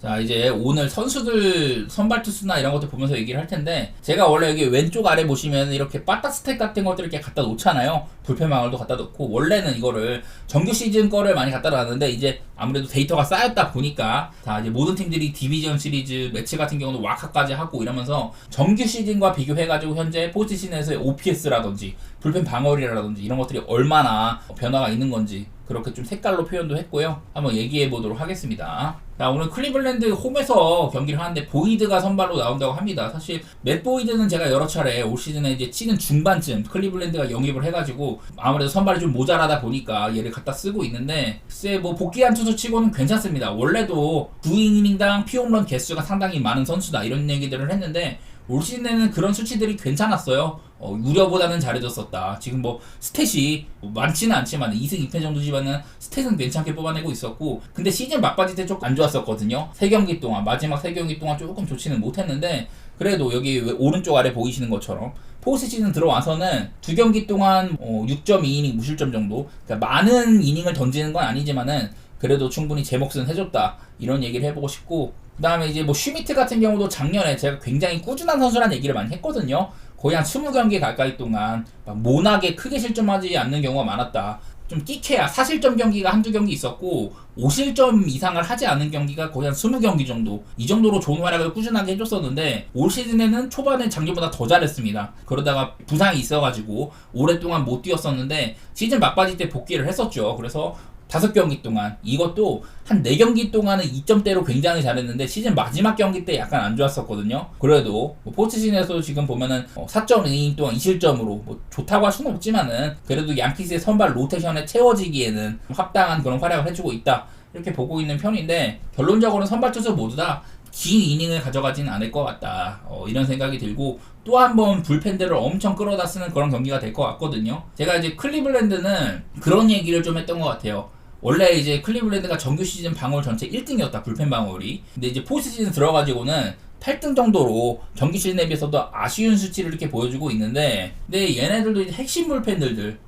자, 이제 오늘 선수들 선발 투수나 이런 것들 보면서 얘기를 할 텐데, 제가 원래 여기 왼쪽 아래 보시면 이렇게 빠따 스택 같은 것들을 이렇게 갖다 놓잖아요. 불펜망울도 갖다 놓고, 원래는 이거를 정규 시즌 거를 많이 갖다 놨는데, 이제 아무래도 데이터가 쌓였다 보니까, 자, 이제 모든 팀들이 디비전 시리즈 매치 같은 경우는 와카까지 하고 이러면서 정규 시즌과 비교해가지고 현재 포스트 시즌에서의 OPS라든지 불펜 방어율이라든지 이런 것들이 얼마나 변화가 있는 건지 그렇게 좀 색깔로 표현도 했고요. 한번 얘기해 보도록 하겠습니다. 자, 오늘 클리블랜드 홈에서 경기를 하는데 보이드가 선발로 나온다고 합니다. 사실 맷 보이드는 제가 여러 차례 올 시즌에 이제 시즌 중반쯤 클리블랜드가 영입을 해가지고 아무래도 선발이 좀 모자라다 보니까 얘를 갖다 쓰고 있는데, 글쎄 뭐 복귀한 투수 치고는 괜찮습니다. 원래도 9이닝당 피홈런 개수가 상당히 많은 선수다 이런 얘기들을 했는데, 올 시즌에는 그런 수치들이 괜찮았어요. 우려보다는 잘해줬었다. 지금 뭐 스탯이 많지는 않지만 2승 2패 정도지만은 스탯은 괜찮게 뽑아내고 있었고, 근데 시즌 막바지 때 조금 안 좋았었거든요. 3경기 동안, 마지막 3경기 동안 조금 좋지는 못했는데, 그래도 여기 오른쪽 아래 보이시는 것처럼 포스트 시즌 들어와서는 2경기 동안 6.2이닝 무실점 정도, 그러니까 많은 이닝을 던지는 건 아니지만은 그래도 충분히 제 몫은 해줬다 이런 얘기를 해보고 싶고, 그 다음에 이제 뭐 슈미트 같은 경우도 작년에 제가 굉장히 꾸준한 선수라는 얘기를 많이 했거든요. 거의 한 20경기 가까이 동안 막 모나게 크게 실점하지 않는 경우가 많았다. 좀 끼케야 4실점 경기가 한두 경기 있었고 5실점 이상을 하지 않은 경기가 거의 한 20경기 정도, 이 정도로 좋은 활약을 꾸준하게 해줬었는데, 올 시즌에는 초반에 작년보다 더 잘했습니다. 그러다가 부상이 있어가지고 오랫동안 못 뛰었었는데 시즌 막바지 때 복귀를 했었죠. 그래서 5경기 동안, 이것도 한 4경기 동안은 2점대로 굉장히 잘했는데 시즌 마지막 경기 때 약간 안 좋았었거든요. 그래도 뭐 포스트 시즌에서 지금 보면은 4.2이닝 동안 2실점으로 뭐 좋다고 할 수는 없지만은 그래도 양키스의 선발 로테이션에 채워지기에는 합당한 그런 활약을 해주고 있다 이렇게 보고 있는 편인데, 결론적으로는 선발 투수 모두 다 긴 이닝을 가져가지는 않을 것 같다 이런 생각이 들고, 또 한 번 불펜들을 엄청 끌어다 쓰는 그런 경기가 될 것 같거든요. 제가 이제 클리블랜드는 그런 얘기를 좀 했던 것 같아요. 원래 이제 클리블랜드가 정규 시즌 방어율 전체 1등이었다, 불펜 방어율이. 근데 이제 포스트 시즌 들어가지고는 8등 정도로 정규 시즌에 비해서도 아쉬운 수치를 이렇게 보여주고 있는데, 근데 얘네들도 이제 핵심 불펜들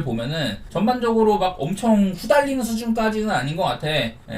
보면은 전반적으로 막 엄청 후달리는 수준까지는 아닌 것 같아.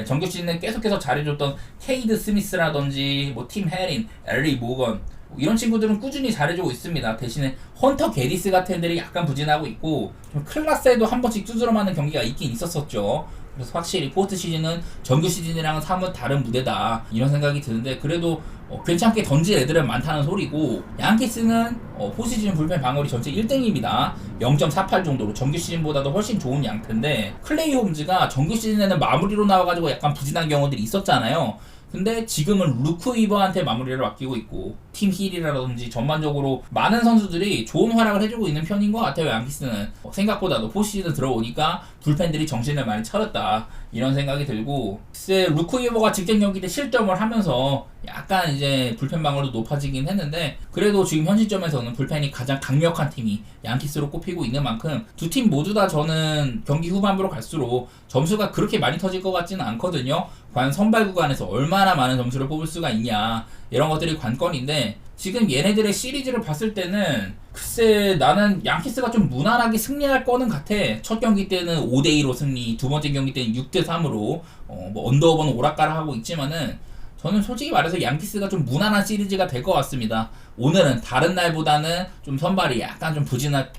정규 시즌에 계속해서 잘해줬던 케이드 스미스라든지 뭐 팀 해린, 엘리 모건 이런 친구들은 꾸준히 잘해주고 있습니다. 대신에 헌터 게리스 같은 애들이 약간 부진하고 있고, 좀 클라스에도 한 번씩 두드러 맞는 경기가 있긴 있었었죠. 그래서 확실히 포스트 시즌은 정규 시즌이랑은 사뭇 다른 무대다 이런 생각이 드는데, 그래도 괜찮게 던질 애들은 많다는 소리고, 양키스는 포스트 시즌 불펜 방어율이 전체 1등입니다. 0.48 정도로 정규 시즌보다도 훨씬 좋은 양태인데, 클레이 홈즈가 정규 시즌에는 마무리로 나와가지고 약간 부진한 경우들이 있었잖아요. 근데 지금은 루크 위버한테 마무리를 맡기고 있고, 팀 힐이라든지 전반적으로 많은 선수들이 좋은 활약을 해주고 있는 편인 것 같아요. 양키스는 생각보다도 포시즌 들어오니까 불펜들이 정신을 많이 차렸다 이런 생각이 들고, 글쎄 루크 위버가 직전 경기 때 실점을 하면서 약간 이제 불펜 방어도 높아지긴 했는데, 그래도 지금 현 시점에서는 불펜이 가장 강력한 팀이 양키스로 꼽히고 있는 만큼 두 팀 모두 다 저는 경기 후반부로 갈수록 점수가 그렇게 많이 터질 것 같지는 않거든요. 과연 선발 구간에서 얼마나 많은 점수를 뽑을 수가 있냐 이런 것들이 관건인데, 지금 얘네들의 시리즈를 봤을 때는 글쎄 나는 양키스가 좀 무난하게 승리할 거는 같아. 첫 경기 때는 5대2로 승리, 두 번째 경기 때는 6대3으로 뭐 언더오버는 오락가락 하고 있지만은, 저는 솔직히 말해서 양키스가 좀 무난한 시리즈가 될 것 같습니다. 오늘은 다른 날보다는 좀 선발이 약간 좀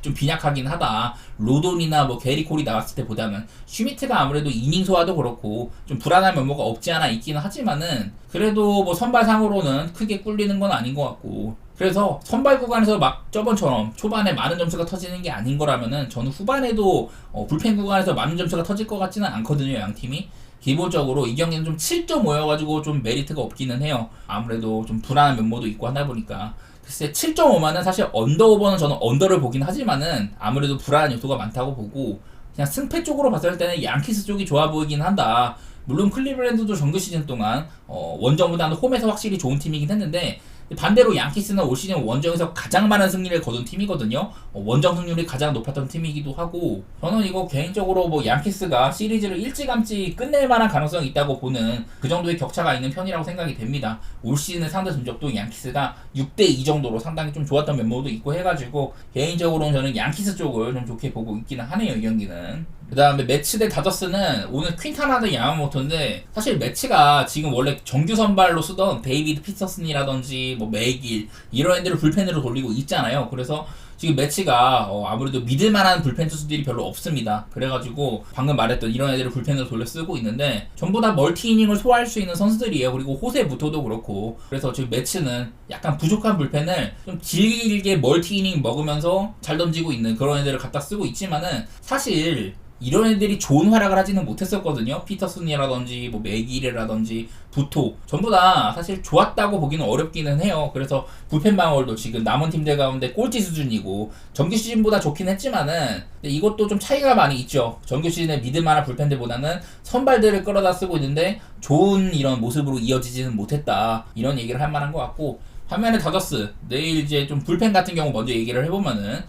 좀 빈약하긴 하다. 로돈이나 뭐 게리 콜이 나왔을 때보다는 슈미트가 아무래도 이닝 소화도 그렇고 좀 불안한 면모가 없지 않아 있기는 하지만은, 그래도 뭐 선발상으로는 크게 꿀리는 건 아닌 것 같고, 그래서 선발 구간에서 막 저번처럼 초반에 많은 점수가 터지는 게 아닌 거라면은 저는 후반에도 불펜 구간에서 많은 점수가 터질 것 같지는 않거든요, 양팀이. 기본적으로 이 경기는 좀 7.5여가지고 좀 메리트가 없기는 해요. 아무래도 좀 불안한 면모도 있고 하다 보니까. 글쎄 7.5만은 사실 언더오버는 저는 언더를 보긴 하지만은 아무래도 불안한 요소가 많다고 보고, 그냥 승패 쪽으로 봤을 때는 양키스 쪽이 좋아 보이긴 한다. 물론 클리블랜드도 정규 시즌 동안 원정보다는 홈에서 확실히 좋은 팀이긴 했는데, 반대로 양키스는 올 시즌 원정에서 가장 많은 승리를 거둔 팀이거든요. 원정 승률이 가장 높았던 팀이기도 하고, 저는 이거 개인적으로 뭐 양키스가 시리즈를 일찌감치 끝낼 만한 가능성이 있다고 보는 그 정도의 격차가 있는 편이라고 생각이 됩니다. 올 시즌의 상대 전적도 양키스가 6대2 정도로 상당히 좀 좋았던 면모도 있고 해가지고, 개인적으로는 저는 양키스 쪽을 좀 좋게 보고 있기는 하네요, 이 경기는. 그 다음에 매치 대 다저스는 오늘 퀸타나 대 야마모토인데, 사실 매치가 지금 원래 정규 선발로 쓰던 데이비드 피터슨이라든지 뭐 맥일 이런 애들을 불펜으로 돌리고 있잖아요. 그래서 지금 매치가 아무래도 믿을만한 불펜 투수들이 별로 없습니다. 그래가지고 방금 말했던 이런 애들을 불펜으로 돌려 쓰고 있는데 전부 다 멀티 이닝을 소화할 수 있는 선수들이에요. 그리고 호세 무토도 그렇고. 그래서 지금 매치는 약간 부족한 불펜을 좀 길게 멀티 이닝 먹으면서 잘 던지고 있는 그런 애들을 갖다 쓰고 있지만은, 사실 이런 애들이 좋은 활약을 하지는 못했었거든요. 피터슨이라든지 뭐 맥일이라든지 부토 전부 다 사실 좋았다고 보기는 어렵기는 해요. 그래서 불펜 방어도 지금 남은 팀들 가운데 꼴찌 수준이고, 정규 시즌보다 좋긴 했지만은 이것도 좀 차이가 많이 있죠. 정규 시즌에 믿을만한 불펜들보다는 선발들을 끌어다 쓰고 있는데 좋은 이런 모습으로 이어지지는 못했다, 이런 얘기를 할 만한 것 같고, 반면에 다저스, 내일 이제 좀 불펜 같은 경우 먼저 얘기를 해보면은,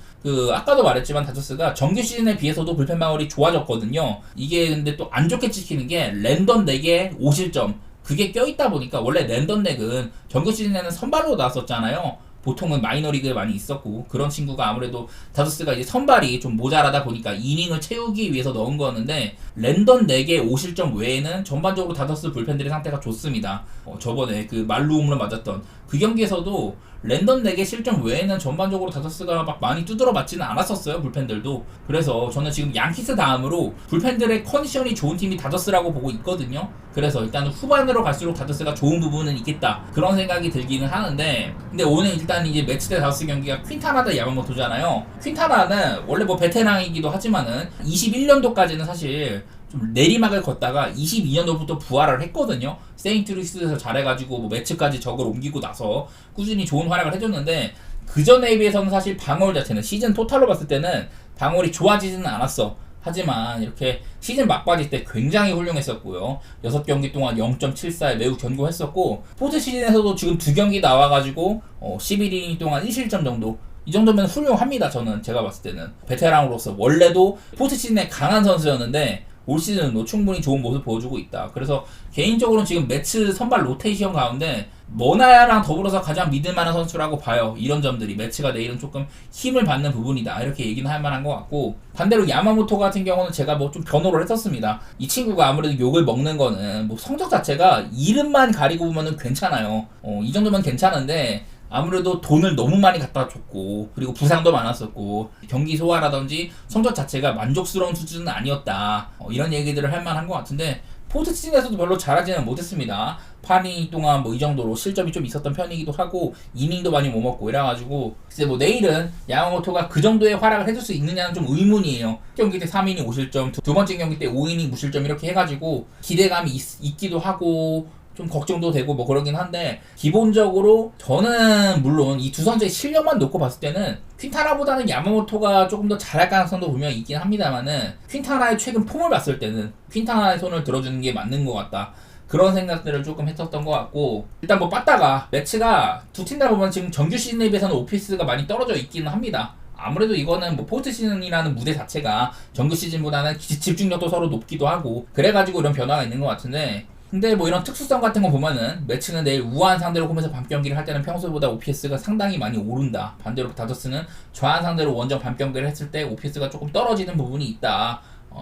아까도 말했지만 다저스가 정규 시즌에 비해서도 불펜 방어이 좋아졌거든요. 이게 근데 또 안 좋게 찍히는 게 랜덤 넥에 5실점, 그게 껴있다 보니까, 원래 랜덤 넥은 정규 시즌에는 선발로 나왔었잖아요. 보통은 마이너리그에 많이 있었고, 그런 친구가 아무래도 다저스가 이제 선발이 좀 모자라다 보니까 이닝을 채우기 위해서 넣은 거였는데, 랜덤 4개 5실점 외에는 전반적으로 다저스 불펜들의 상태가 좋습니다. 저번에 그 말루 홈런 맞았던 그 경기에서도 랜덤 4개 실점 외에는 전반적으로 다저스가 막 많이 두드러 맞지는 않았었어요, 불펜들도. 그래서 저는 지금 양키스 다음으로 불펜들의 컨디션이 좋은 팀이 다저스라고 보고 있거든요. 그래서 일단 후반으로 갈수록 다저스가 좋은 부분은 있겠다, 그런 생각이 들기는 하는데, 근데 오늘 일단 이제 매치 대 다저스 경기가 퀸타나 대 야마모토잖아요. 퀸타나는 원래 뭐 베테랑이기도 하지만은 21년도까지는 사실 좀 내리막을 걷다가 22년도부터 부활을 했거든요. 세인트루이스에서 잘해가지고 뭐 매치까지 적을 옮기고 나서 꾸준히 좋은 활약을 해줬는데, 그 전에 비해서는 사실 방어율 자체는 시즌 토탈로 봤을 때는 방어율이 좋아지지는 않았어. 하지만 이렇게 시즌 막바지 때 굉장히 훌륭했었고요. 6경기 동안 0.74에 매우 견고했었고, 포스트 시즌에서도 지금 2경기 나와가지고 11이닝 동안 1실점 정도, 이 정도면 훌륭합니다. 제가 봤을 때는 베테랑으로서 원래도 포스트 시즌에 강한 선수였는데 올 시즌도 충분히 좋은 모습 보여주고 있다. 그래서 개인적으로는 지금 매치 선발 로테이션 가운데 머나야랑 더불어서 가장 믿을만한 선수라고 봐요. 이런 점들이 매치가 내일은 조금 힘을 받는 부분이다, 이렇게 얘기는 할 만한 것 같고, 반대로 야마모토 같은 경우는 제가 뭐 좀 변호를 했었습니다. 이 친구가 아무래도 욕을 먹는 거는 뭐 성적 자체가 이름만 가리고 보면은 괜찮아요. 이 정도면 괜찮은데, 아무래도 돈을 너무 많이 갖다 줬고, 그리고 부상도 많았었고, 경기 소화라든지 성적 자체가 만족스러운 수준은 아니었다, 이런 얘기들을 할 만한 것 같은데, 포스트 시즌에서도 별로 잘하지는 못했습니다. 8이닝 동안 뭐 이 정도로 실점이 좀 있었던 편이기도 하고, 이닝도 많이 못 먹고 이래가지고, 글쎄 뭐 내일은 야마모토가 그 정도의 활약을 해줄 수 있느냐는 좀 의문이에요. 경기 때 3이닝 5실점, 두 번째 경기 때 5이닝 무실점 이렇게 해가지고 기대감이 있기도 하고 좀 걱정도 되고 뭐 그러긴 한데, 기본적으로 저는 물론 이 두 선수의 실력만 놓고 봤을 때는 퀸타나보다는 야마모토가 조금 더 잘할 가능성도 분명히 있긴 합니다만은, 퀸타나의 최근 폼을 봤을 때는 퀸타나의 손을 들어주는 게 맞는 것 같다, 그런 생각들을 조금 했었던 것 같고, 일단 뭐 빠따가 매치가 두 팀 다 보면 지금 정규 시즌에 비해서는 오피스가 많이 떨어져 있기는 합니다. 아무래도 이거는 뭐 포스트 시즌이라는 무대 자체가 정규 시즌보다는 집중력도 서로 높기도 하고, 그래가지고 이런 변화가 있는 것 같은데, 근데 뭐 이런 특수성 같은 거 보면은 매치는 내일 우한 상대로 홈에서 밤 경기를 할 때는 평소보다 OPS가 상당히 많이 오른다. 반대로 다저스는 좌한 상대로 원정 밤 경기를 했을 때 OPS가 조금 떨어지는 부분이 있다.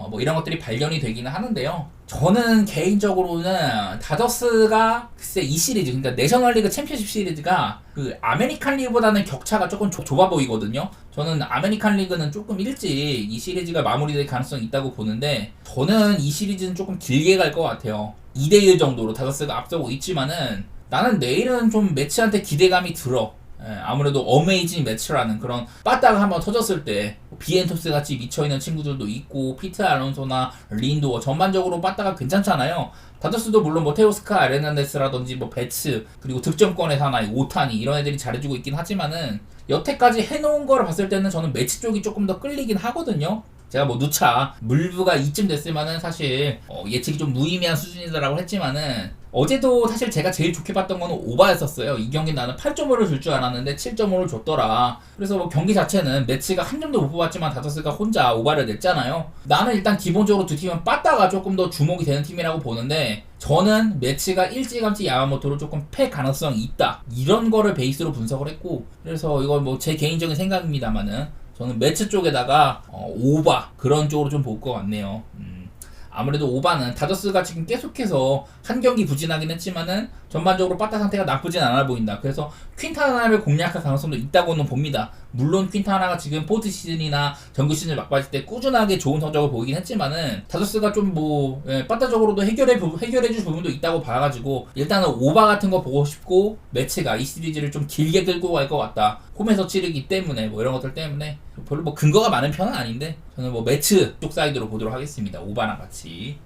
뭐 이런 것들이 발견이 되기는 하는데요. 저는 개인적으로는 다저스가 글쎄 이 시리즈, 그러니까 내셔널리그 챔피언십 시리즈가 그 아메리칸 리그보다는 격차가 조금 좁아 보이거든요. 저는 아메리칸 리그는 조금 일찍 이 시리즈가 마무리될 가능성이 있다고 보는데, 저는 이 시리즈는 조금 길게 갈 것 같아요. 2대1 정도로 다저스가 앞서고 있지만은, 나는 내일은 좀 매치한테 기대감이 들어. 아무래도 어메이징 매치라는 그런, 빠따가 한번 터졌을 때 비엔토스 같이 미쳐있는 친구들도 있고, 피트 알론소나 린도어 전반적으로 빠따가 괜찮잖아요. 다저스도 물론 뭐 테오스카 아레나데스라든지 뭐 배츠, 그리고 득점권의 사나이 오타니, 이런 애들이 잘해주고 있긴 하지만은, 여태까지 해놓은 거를 봤을 때는 저는 매치 쪽이 조금 더 끌리긴 하거든요. 제가 뭐 누차 물부가 이쯤 됐으면은 사실 예측이 좀 무의미한 수준이다라고 했지만은, 어제도 사실 제가 제일 좋게 봤던 거는 오바였었어요. 이 경기 나는 8.5를 줄 줄 알았는데 7.5를 줬더라. 그래서 뭐 경기 자체는 매치가 한 점도 못 뽑았지만 다저스가 혼자 오바를 냈잖아요. 나는 일단 기본적으로 두 팀은 빠따가 조금 더 주목이 되는 팀이라고 보는데, 저는 매치가 일찌감치 야마모토로 조금 패 가능성이 있다, 이런 거를 베이스로 분석을 했고, 그래서 이건 뭐 제 개인적인 생각입니다만은 저는 매치 쪽에다가 오바 그런 쪽으로 좀 볼 것 같네요. 아무래도 오바는 다저스가 지금 계속해서 한 경기 부진하긴 했지만은 전반적으로 빠따 상태가 나쁘진 않아 보인다. 그래서 퀸타나를 공략할 가능성도 있다고는 봅니다. 물론 퀸타나가 지금 포스트 시즌이나 정규 시즌을 막바질 때 꾸준하게 좋은 성적을 보이긴 했지만은 다저스가 좀 빠따적으로도 해결해줄 부분도 있다고 봐가지고 일단은 오바 같은 거 보고 싶고 매치가 이 시리즈를 좀 길게 끌고 갈 것 같다. 홈에서 치르기 때문에 뭐 이런 것들 때문에 별로 뭐 근거가 많은 편은 아닌데 저는 뭐 매치 쪽 사이드로 보도록 하겠습니다. 오바랑 같이.